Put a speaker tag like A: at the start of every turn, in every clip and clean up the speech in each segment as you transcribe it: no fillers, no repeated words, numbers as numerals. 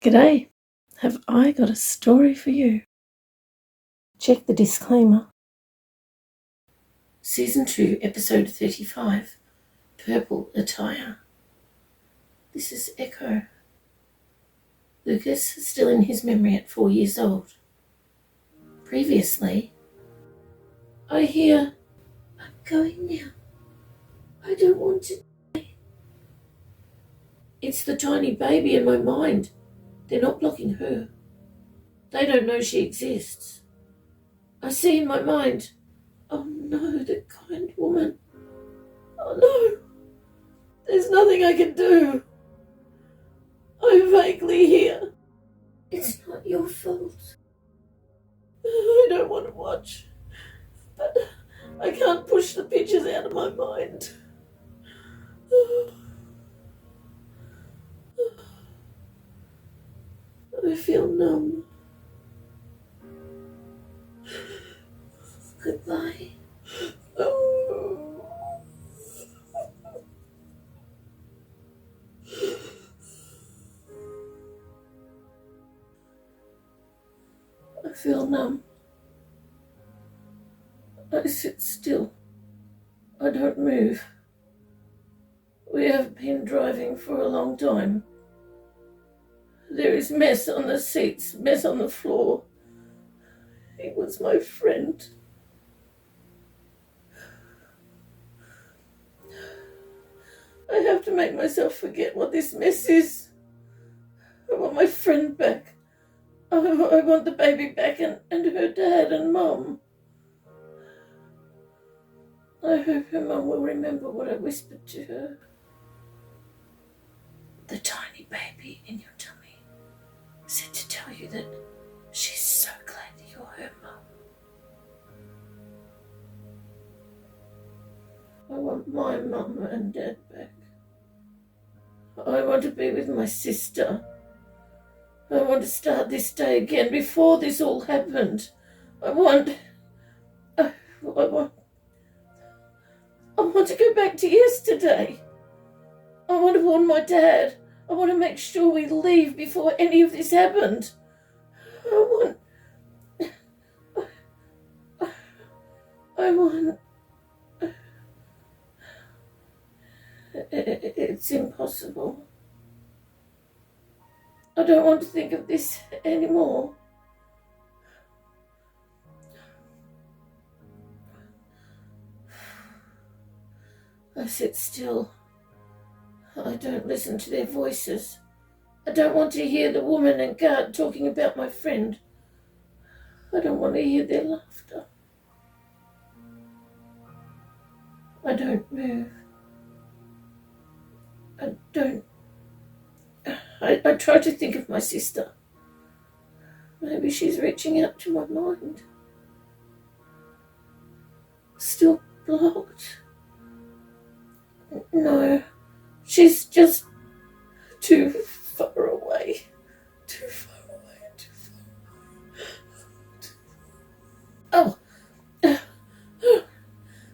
A: G'day, have I got a story for you? Check the disclaimer. Season 2, Episode 35, Purple Attire. This is Echo. Lucas is still in his memory at 4 years old. Previously, I hear, "I'm going now. I don't want to die." It's the tiny baby in my mind. They're not blocking her. They don't know she exists. I see in my mind, "Oh no, the kind woman. Oh no, there's nothing I can do. I vaguely hear, it's not your fault. I don't want to watch, but I can't push the pictures out of my mind. I feel numb. Goodbye." I feel numb. I sit still. I don't move. We have been driving for a long time. There is mess on the seats, mess on the floor. He was my friend. I have to make myself forget what this mess is. I want my friend back. I want the baby back and her dad and Mum. I hope her Mum will remember what I whispered to her. The tiny baby in your tummy said to tell you that she's so glad you're her Mum. I want my Mum and Dad back. I want to be with my sister. I want to start this day again before this all happened. I want to go back to yesterday. I want to warn my dad. I want to make sure we leave before any of this happened. I want... It's impossible. I don't want to think of this anymore. I sit still. I don't listen to their voices. I don't want to hear the woman and guard talking about my friend. I don't want to hear their laughter. I don't move. I try to think of my sister. Maybe she's reaching out to my mind. Still blocked. No, she's just too far away. Too far away. Oh,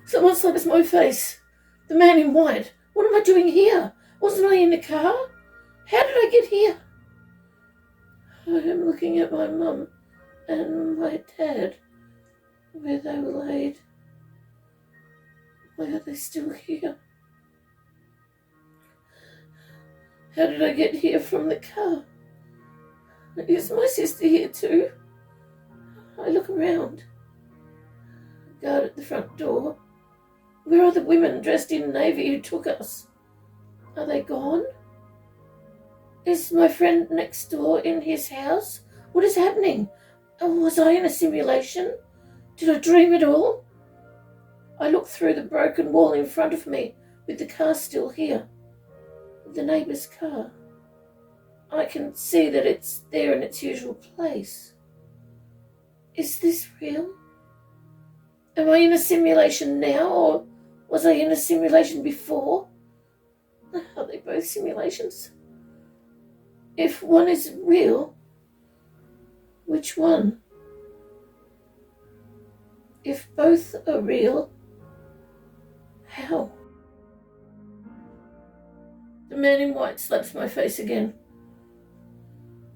A: someone slaps my face. The man in white. What am I doing here? Wasn't I in the car? How did I get here? I am looking at my mum and my dad, where they were laid. Why are they still here? How did I get here from the car? Is my sister here too? I look around. Guard at the front door. Where are the women dressed in navy who took us? Are they gone? Is my friend next door in his house? What is happening? Was I in a simulation? Did I dream it all? I look through the broken wall in front of me with the car still here. The neighbour's car. I can see that it's there in its usual place. Is this real? Am I in a simulation now, or was I in a simulation before? Are they both simulations? If one is real, which one? If both are real, how? The man in white slaps my face again.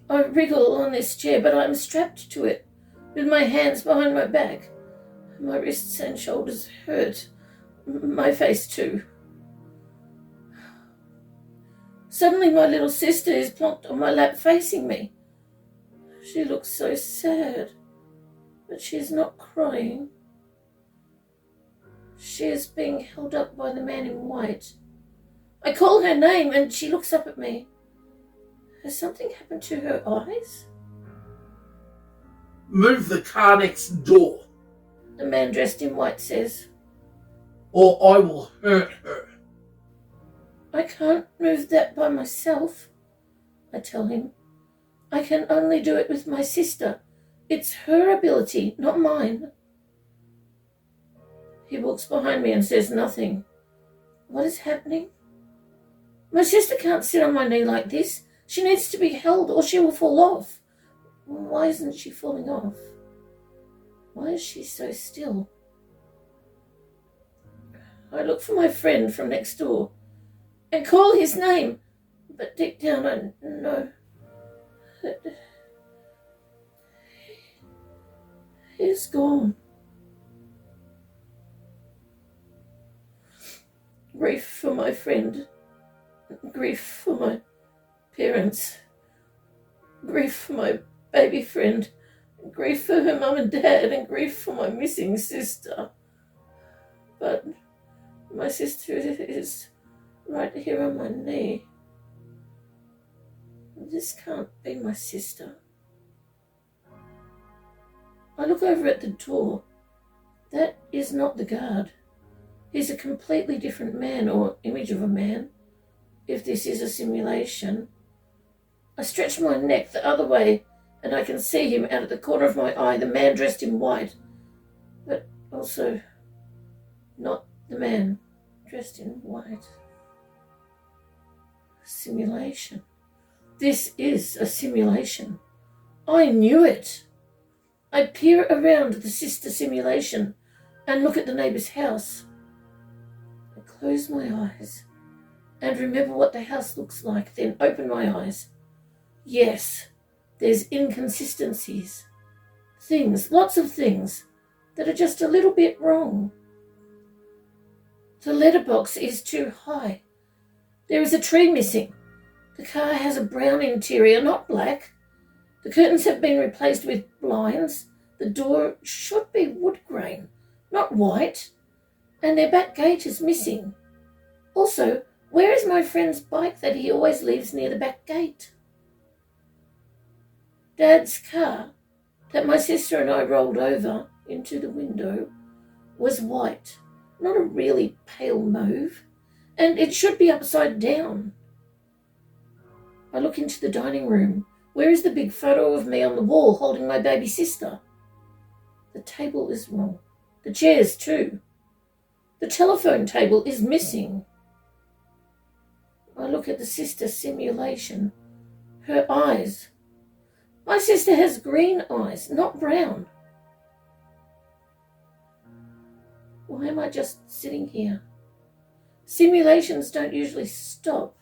A: I wriggle on this chair, but I'm strapped to it, with my hands behind my back. My wrists and shoulders hurt. My face too. Suddenly my little sister is plonked on my lap facing me. She looks so sad, but she is not crying. She is being held up by the man in white. I call her name and she looks up at me. Has something happened to her eyes?
B: Move the car next door,
A: The man dressed in white says.
B: or I will hurt her.
A: I can't move that by myself, I tell him. I can only do it with my sister. It's her ability, not mine. He walks behind me and says nothing. What is happening? My sister can't sit on my knee like this. She needs to be held or she will fall off. Why isn't she falling off? Why is she so still? I look for my friend from next door and call his name, but deep down I know that he's gone. Grief for my friend, grief for my parents, grief for my baby friend, grief for her mum and dad, and grief for my missing sister. But my sister is right here on my knee. This can't be my sister. I look over at the door. That is not the guard. He's a completely different man, or image of a man, if this is a simulation. I stretch my neck the other way, and I can see him out of the corner of my eye, the man dressed in white, but also not the man dressed in white. Simulation. This is a simulation. I knew it. I peer around the sister simulation and look at the neighbour's house. I close my eyes and remember what the house looks like, then open my eyes. Yes, there's inconsistencies. Things, lots of things, that are just a little bit wrong. The letterbox is too high. There is a tree missing. The car has a brown interior, not black. The curtains have been replaced with blinds. The door should be wood grain, not white. And their back gate is missing. Also, where is my friend's bike that he always leaves near the back gate? Dad's car, that my sister and I rolled over into the window, was white, not a really pale mauve, and it should be upside down. I look into the dining room. Where is the big photo of me on the wall holding my baby sister? The table is wrong. The chairs too. The telephone table is missing. I look at the sister simulation. Her eyes. My sister has green eyes, not brown. Why am I just sitting here? Simulations don't usually stop.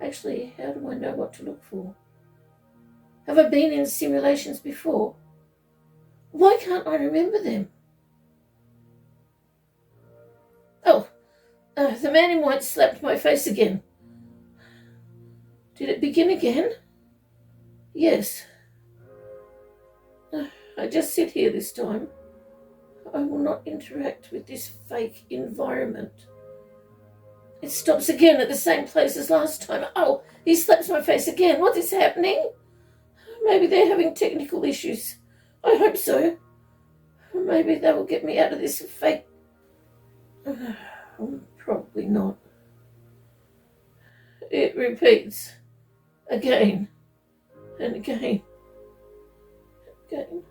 A: Actually, how do I know what to look for? Have I been in simulations before? Why can't I remember them? Oh, the man in white slapped my face again. Did it begin again? Yes. I just sit here this time. I will not interact with this fake environment. It stops again at the same place as last time. Oh, he slaps my face again. What is happening? Maybe they're having technical issues. I hope so. Maybe they will get me out of this fake... Probably not. It repeats. Again. And again. Again.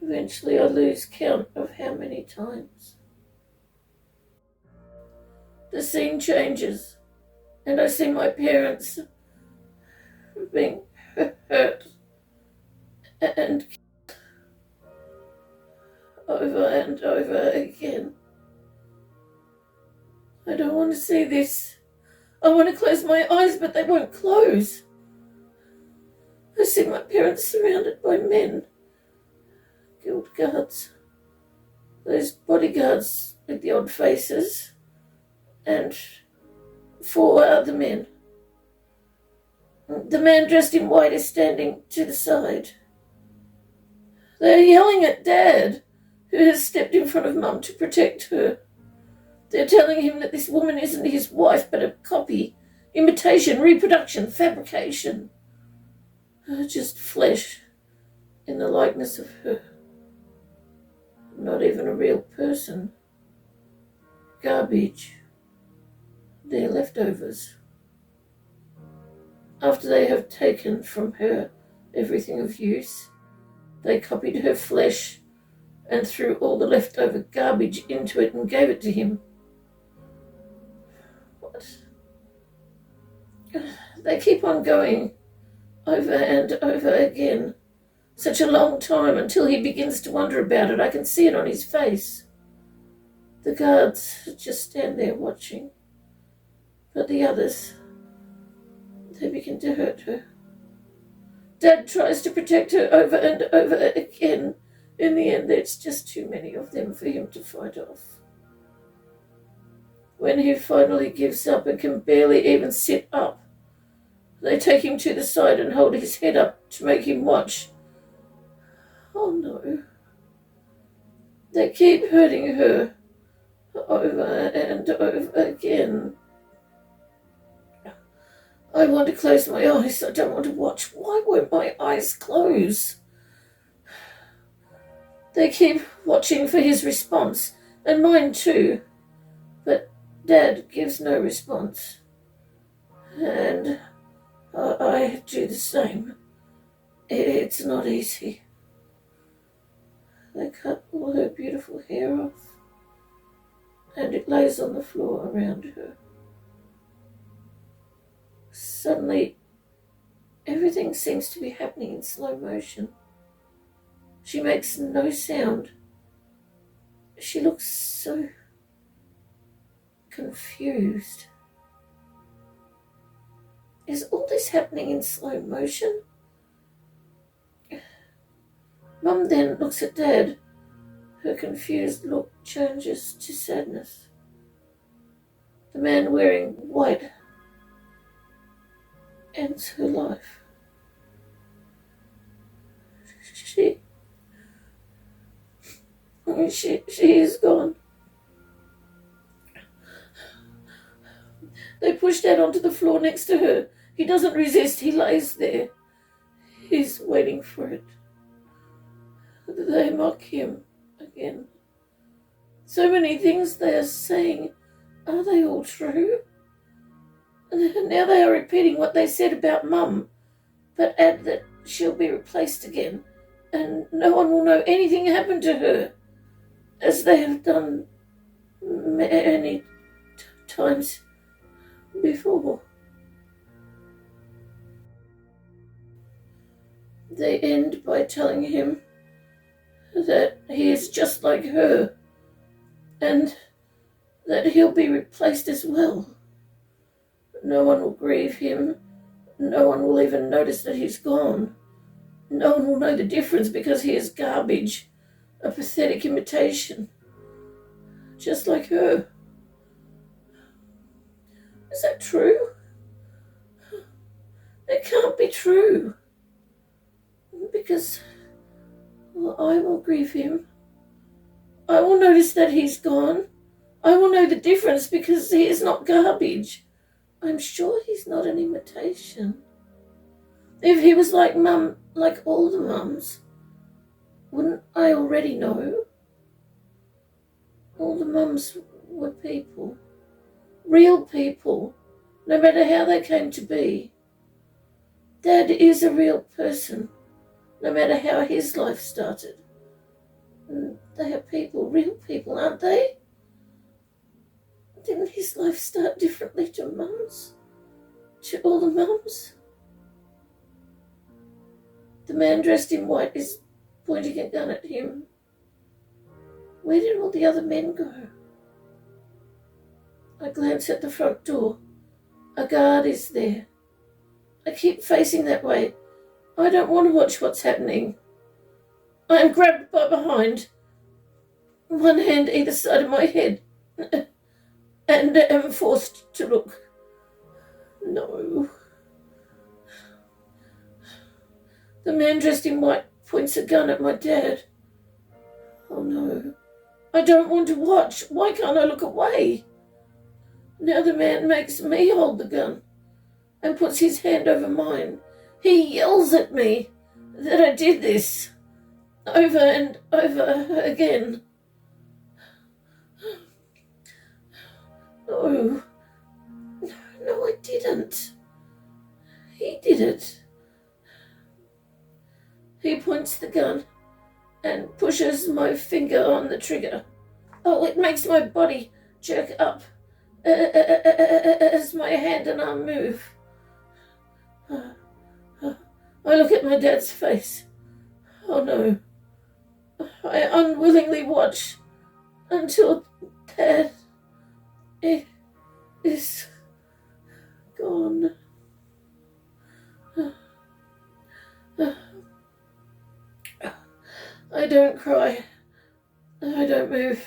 A: Eventually I lose count of how many times. The scene changes, and I see my parents being hurt and over and over again. I don't want to see this. I want to close my eyes, but they won't close. I see my parents surrounded by men, guild guards, those bodyguards with the odd faces, and 4 other men. The man dressed in white is standing to the side. They're yelling at Dad, who has stepped in front of Mum to protect her. They're telling him that this woman isn't his wife, but a copy, imitation, reproduction, fabrication. Just flesh in the likeness of her. Not even a real person. Garbage. They're leftovers. After they have taken from her everything of use, they copied her flesh and threw all the leftover garbage into it and gave it to him. What? They keep on going, over and over again. Such a long time, until he begins to wonder about it. I can see it on his face. The guards just stand there watching. But the others, they begin to hurt her. Dad tries to protect her over and over again. In the end, there's just too many of them for him to fight off. When he finally gives up and can barely even sit up, they take him to the side and hold his head up to make him watch. Oh no. They keep hurting her over and over again. I want to close my eyes. I don't want to watch. Why won't my eyes close? They keep watching for his response, and mine too. But Dad gives no response. And I do the same. It's not easy. They cut all her beautiful hair off, and it lays on the floor around her. Suddenly, everything seems to be happening in slow motion. She makes no sound. She looks so confused. Is all this happening in slow motion? Mum then looks at Dad. Her confused look changes to sadness. The man wearing white ends her life. She is gone. They push Dad onto the floor next to her. He doesn't resist. He lays there. He's waiting for it. They mock him again. So many things they are saying. Are they all true? Now they are repeating what they said about Mum, but add that she'll be replaced again, and no one will know anything happened to her, as they have done many times before. They end by telling him that he is just like her, and that he'll be replaced as well. No one will grieve him. No one will even notice that he's gone. No one will know the difference because he is garbage, a pathetic imitation, just like her. Is that true? It can't be true. Because I will grieve him. I will notice that he's gone. I will know the difference because he is not garbage. I'm sure he's not an imitation. If he was like Mum, like all the mums, wouldn't I already know? All the mums were people. Real people, no matter how they came to be. Dad is a real person, no matter how his life started. And they are people, real people, aren't they? Didn't his life start differently to Mum's? To all the mums? The man dressed in white is pointing a gun at him. Where did all the other men go? I glance at the front door. A guard is there. I keep facing that way, I don't want to watch what's happening. I am grabbed by behind, one hand either side of my head, and am forced to look. No. The man dressed in white points a gun at my dad. Oh no. I don't want to watch. Why can't I look away? Now the man makes me hold the gun and puts his hand over mine. He yells at me that I did this over and over again. No, I didn't. He did it. He points the gun and pushes my finger on the trigger. Oh, it makes my body jerk up as my hand and arm move. I look at my dad's face. Oh no. I unwillingly watch until Dad is gone. I don't cry. I don't move.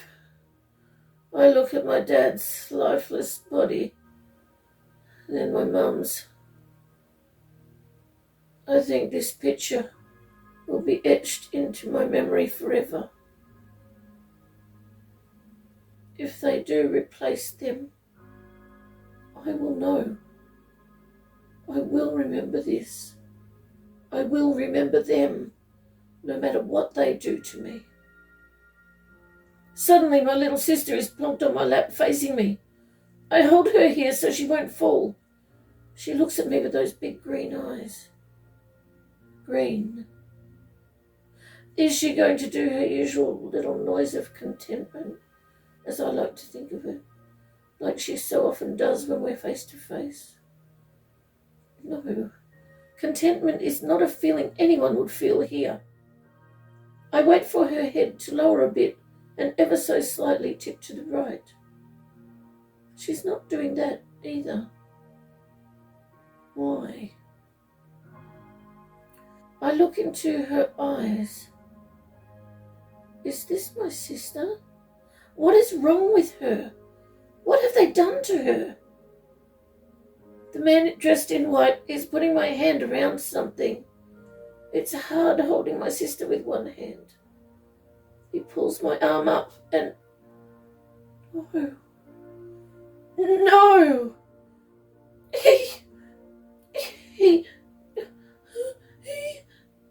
A: I look at my dad's lifeless body, then my mum's. I think this picture will be etched into my memory forever. If they do replace them, I will know. I will remember this. I will remember them, no matter what they do to me. Suddenly my little sister is plonked on my lap facing me. I hold her here so she won't fall. She looks at me with those big green eyes. Green. Is she going to do her usual little noise of contentment, as I like to think of it, like she so often does when we're face to face? No. Contentment is not a feeling anyone would feel here. I wait for her head to lower a bit and ever so slightly tip to the right. She's not doing that either. Why? I look into her eyes. Is this my sister? What is wrong with her? What have they done to her? The man dressed in white is putting my hand around something. It's hard holding my sister with one hand. He pulls my arm up and... No. No!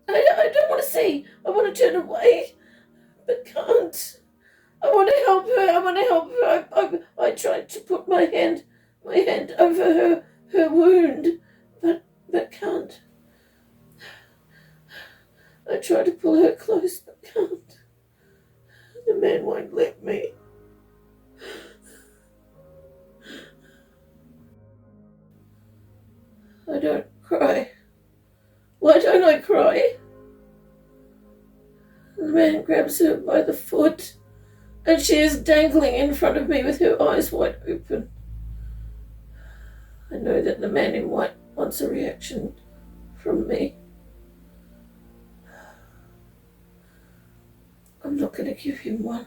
A: I don't want to see. I want to turn away, but can't. I want to help her. I tried to put my hand over her wound, but can't. I try to pull her close, but can't. The man won't let me. I don't cry. Why don't I cry? The man grabs her by the foot, and she is dangling in front of me with her eyes wide open. I know that the man in white wants a reaction from me. I'm not going to give him one.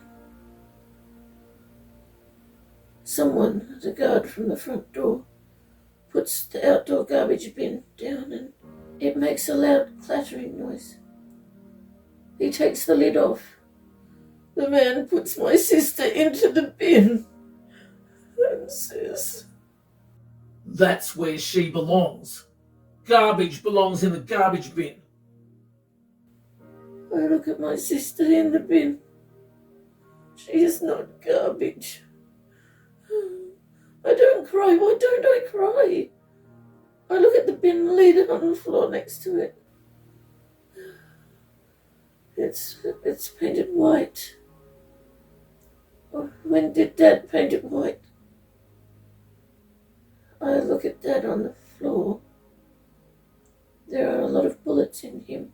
A: Someone, the guard from the front door, puts the outdoor garbage bin down and it makes a loud clattering noise. He takes the lid off. The man puts my sister into the bin and says,
B: That's where she belongs. Garbage belongs in the garbage bin.
A: I look at my sister in the bin. She is not garbage. I don't cry. Why don't I cry? I look at the bin lid on the floor next to it. It's painted white. When did Dad paint it white? I look at Dad on the floor. There are a lot of bullets in him.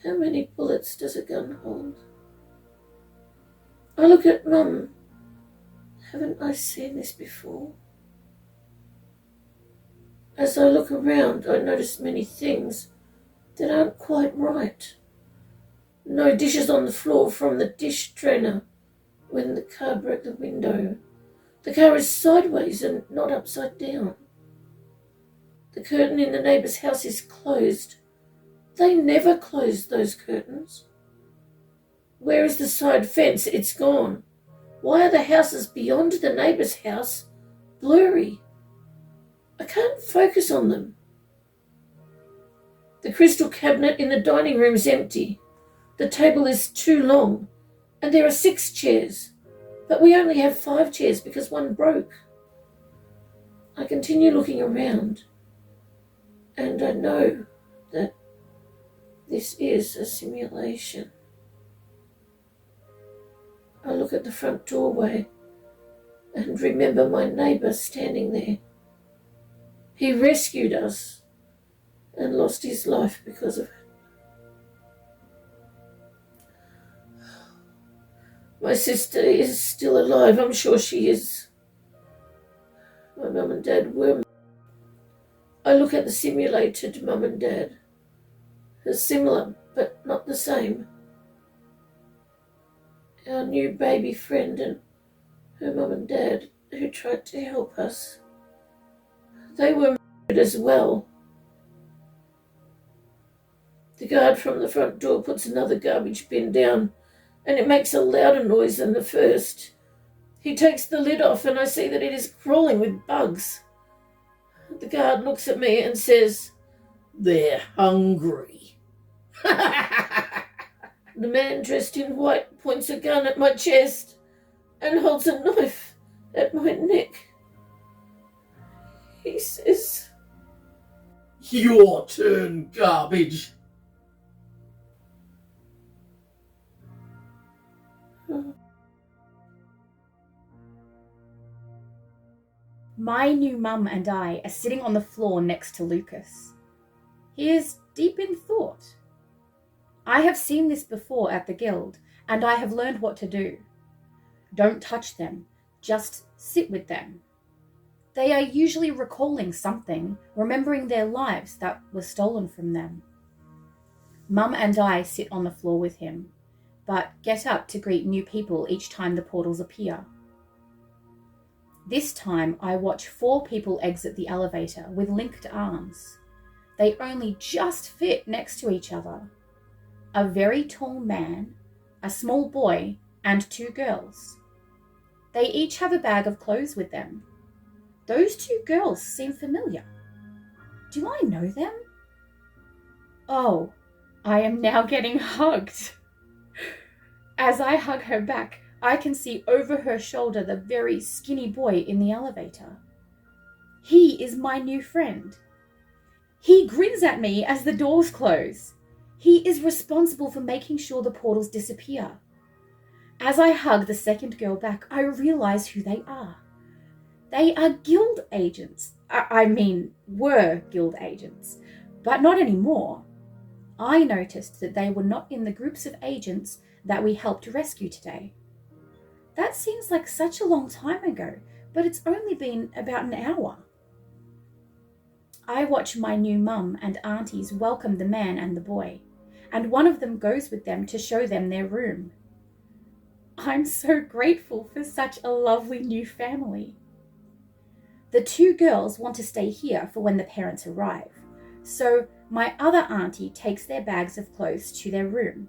A: How many bullets does a gun hold? I look at Mum. Haven't I seen this before? As I look around, I notice many things that aren't quite right. No dishes on the floor from the dish drainer when the car broke the window. The car is sideways and not upside down. The curtain in the neighbour's house is closed. They never closed those curtains. Where is the side fence? It's gone. Why are the houses beyond the neighbour's house blurry? I can't focus on them. The crystal cabinet in the dining room is empty. The table is too long, and there are 6 chairs, but we only have 5 chairs because one broke. I continue looking around, and I know that this is a simulation. I look at the front doorway and remember my neighbour standing there. He rescued us and lost his life because of it. My sister is still alive, I'm sure she is. My mum and dad were. I look at the simulated mum and dad. They're similar, but not the same. Our new baby friend and her mum and dad who tried to help us. They were murdered as well. The guard from the front door puts another garbage bin down, and it makes a louder noise than the first. He takes the lid off and I see that it is crawling with bugs. The guard looks at me and says,
B: "They're hungry."
A: The man dressed in white points a gun at my chest and holds a knife at my neck. He says,
B: "Your turn, garbage."
C: My new mum and I are sitting on the floor next to Lucas. He is deep in thought. I have seen this before at the guild, and I have learned what to do. Don't touch them, just sit with them. They are usually recalling something, remembering their lives that were stolen from them. Mum and I sit on the floor with him, but get up to greet new people each time the portals appear. This time I watch 4 people exit the elevator with linked arms. They only just fit next to each other. A very tall man, a small boy, and 2 girls. They each have a bag of clothes with them. Those 2 girls seem familiar. Do I know them? Oh, I am now getting hugged. As I hug her back, I can see over her shoulder the very skinny boy in the elevator. He is my new friend. He grins at me as the doors close. He is responsible for making sure the portals disappear. As I hug the second girl back, I realize who they are. They are guild agents. Were guild agents, but not anymore. I noticed that they were not in the groups of agents that we helped rescue today. That seems like such a long time ago, but it's only been about an hour. I watch my new mum and aunties welcome the man and the boy, and one of them goes with them to show them their room. I'm so grateful for such a lovely new family. The 2 girls want to stay here for when the parents arrive, so my other auntie takes their bags of clothes to their room.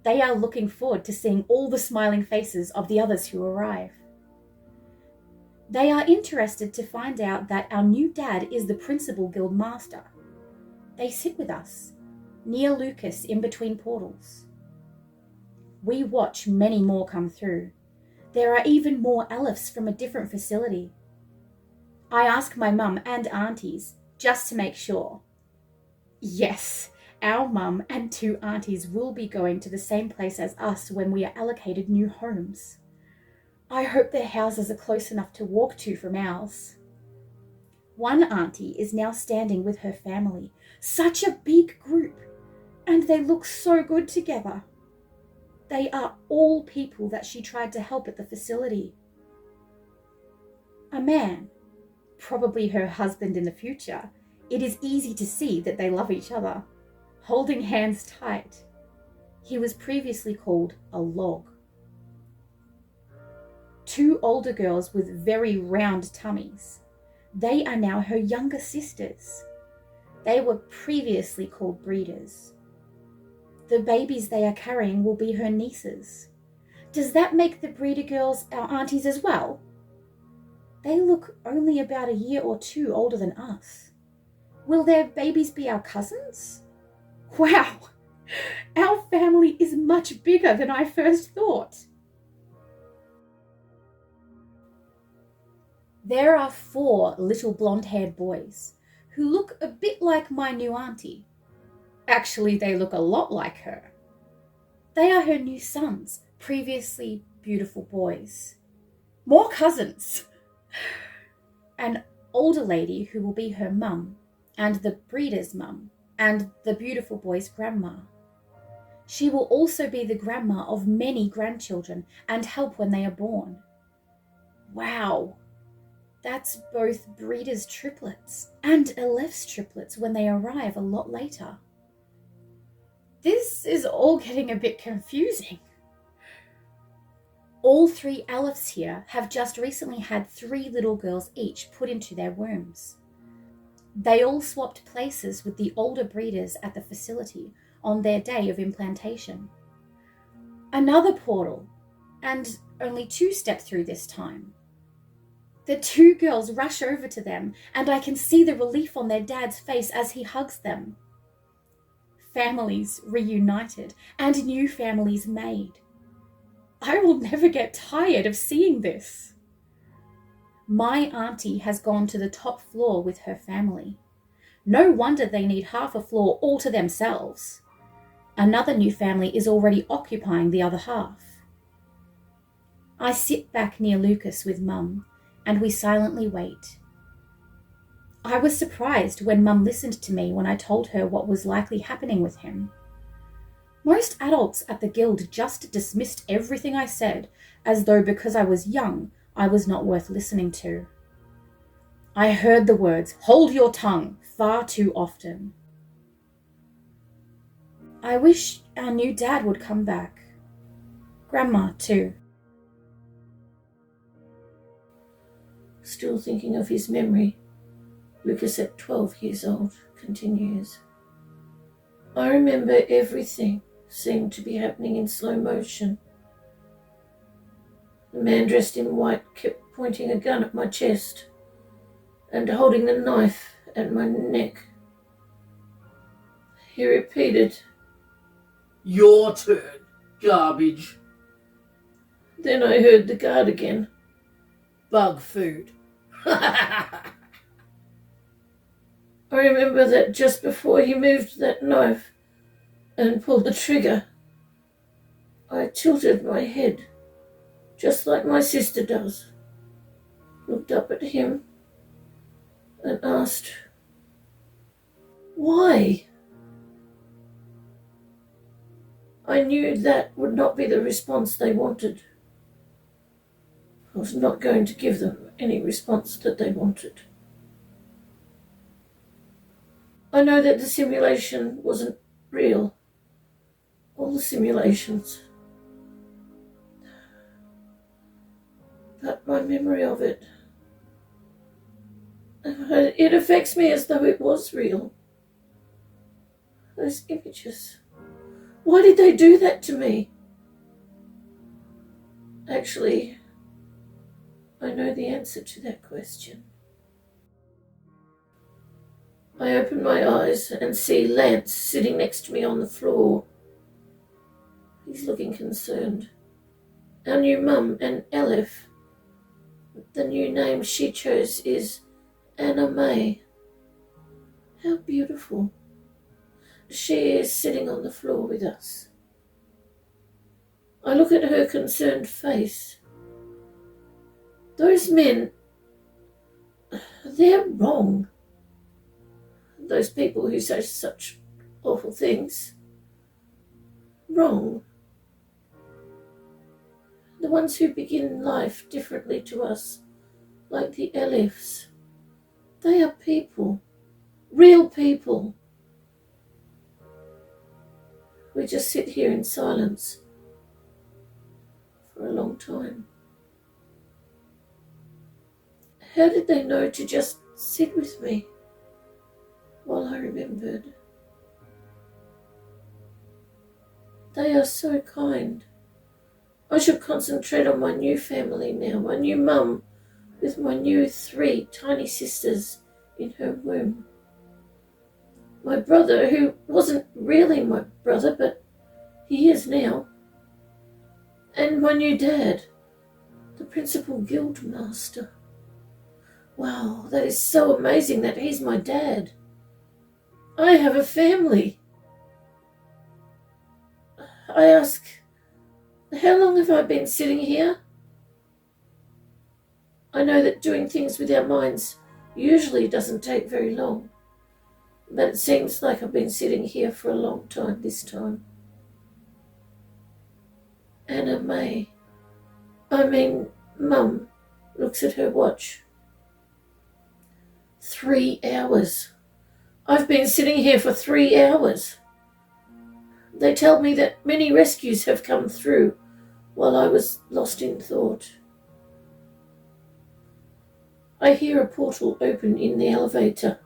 C: They are looking forward to seeing all the smiling faces of the others who arrive. They are interested to find out that our new dad is the principal guild master. They sit with us, near Lucas in between portals. We watch many more come through. There are even more elves from a different facility. I ask my mum and aunties just to make sure. Yes, our mum and 2 aunties will be going to the same place as us when we are allocated new homes. I hope their houses are close enough to walk to from ours. One auntie is now standing with her family, such a big group, and they look so good together. They are all people that she tried to help at the facility. A man, probably her husband in the future, it is easy to see that they love each other, holding hands tight. He was previously called a log. 2 older girls with very round tummies. They are now her younger sisters. They were previously called breeders. The babies they are carrying will be her nieces. Does that make the breeder girls our aunties as well? They look only about a year or 2 older than us. Will their babies be our cousins? Wow! Our family is much bigger than I first thought. There are 4 little blonde-haired boys who look a bit like my new auntie. Actually, they look a lot like her. They are her new sons, previously beautiful boys. More cousins! An older lady who will be her mum, and the breeder's mum, and the beautiful boy's grandma. She will also be the grandma of many grandchildren and help when they are born. Wow! That's both breeder's triplets and Aleph's triplets when they arrive a lot later. This is all getting a bit confusing. All 3 Alephs here have just recently had 3 little girls each put into their wombs. They all swapped places with the older breeders at the facility on their day of implantation. Another portal, and only 2 step through this time. The 2 girls rush over to them, and I can see the relief on their dad's face as he hugs them. Families reunited and new families made. I will never get tired of seeing this. My auntie has gone to the top floor with her family. No wonder they need half a floor all to themselves. Another new family is already occupying the other half. I sit back near Lucas with Mum, and we silently wait. I was surprised when Mum listened to me when I told her what was likely happening with him. Most adults at the guild just dismissed everything I said as though because I was young, I was not worth listening to. I heard the words, "Hold your tongue," far too often. I wish our new dad would come back. Grandma, too.
A: Still thinking of his memory, Lucas at 12 years old continues. I remember everything seemed to be happening in slow motion. The man dressed in white kept pointing a gun at my chest and holding the knife at my neck. He repeated,
B: "Your turn, garbage."
A: Then I heard the guard again.
B: "Bug food."
A: I remember that just before he moved that knife and pulled the trigger, I tilted my head, just like my sister does, looked up at him and asked, "Why?" I knew that would not be the response they wanted. I was not going to give them any response that they wanted. I know that the simulation wasn't real. All the simulations. But my memory of it affects me as though it was real. Those images. Why did they do that to me? Actually, I know the answer to that question. I open my eyes and see Lance sitting next to me on the floor. He's looking concerned. Our new mum and Aleph. The new name she chose is Anna May. How beautiful. She is sitting on the floor with us. I look at her concerned face. Those men, they're wrong. Those people who say such awful things. Wrong. The ones who begin life differently to us, like the Alephs. They are people. Real people. We just sit here in silence for a long time. How did they know to just sit with me while I remembered? They are so kind. I should concentrate on my new family now, my new mum with my new 3 tiny sisters in her womb. My brother, who wasn't really my brother, but he is now. And my new dad, the principal guild master. Wow, that is so amazing that he's my dad. I have a family. I ask, how long have I been sitting here? I know that doing things with our minds usually doesn't take very long, but it seems like I've been sitting here for a long time this time. Anna May, Mum, looks at her watch. 3 hours. I've been sitting here for 3 hours. They tell me that many rescues have come through while I was lost in thought. I hear a portal open in the elevator.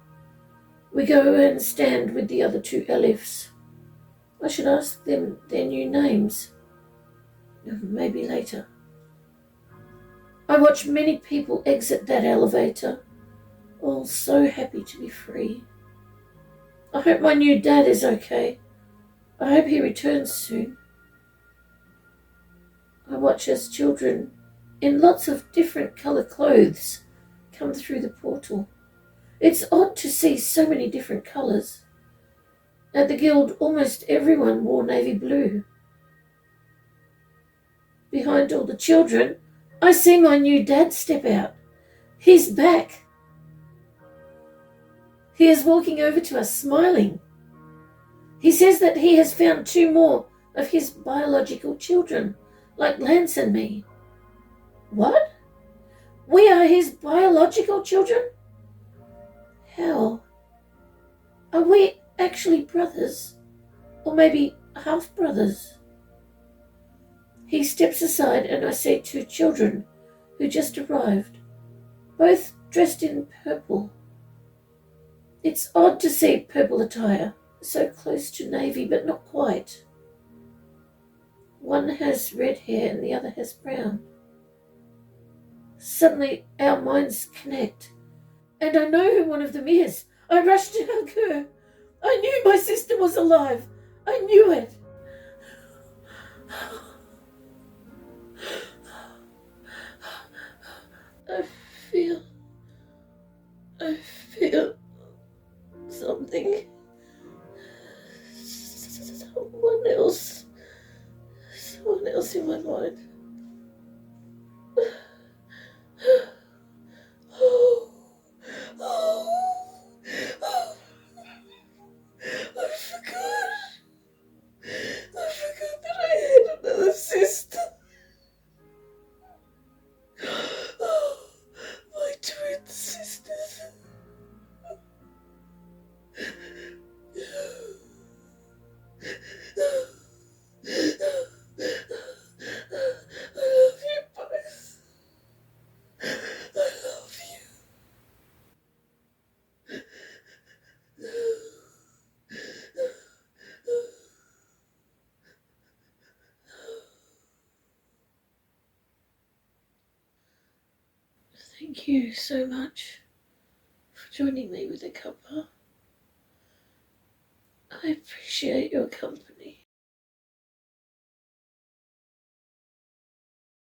A: We go and stand with the other 2 Elifs. I should ask them their new names. Maybe later. I watch many people exit that elevator, all so happy to be free. I hope my new dad is okay. I hope he returns soon. I watch as children in lots of different colour clothes come through the portal. It's odd to see so many different colours. At the guild, almost everyone wore navy blue. Behind all the children, I see my new dad step out. He's back. He is walking over to us, smiling. He says that he has found 2 more of his biological children, like Lance and me. What? We are his biological children? How? Are we actually brothers? Or maybe half-brothers? He steps aside and I see 2 children who just arrived, both dressed in purple. It's odd to see purple attire so close to navy, but not quite. One has red hair and the other has brown. Suddenly our minds connect, and I know who one of them is. I rush to hug her. I knew my sister was alive. I knew it. I feel something. Someone else in my mind. I forgot that I had another sister. My twin sisters. I love you both. I love you. Thank you so much for joining me with a cuppa. I appreciate your company.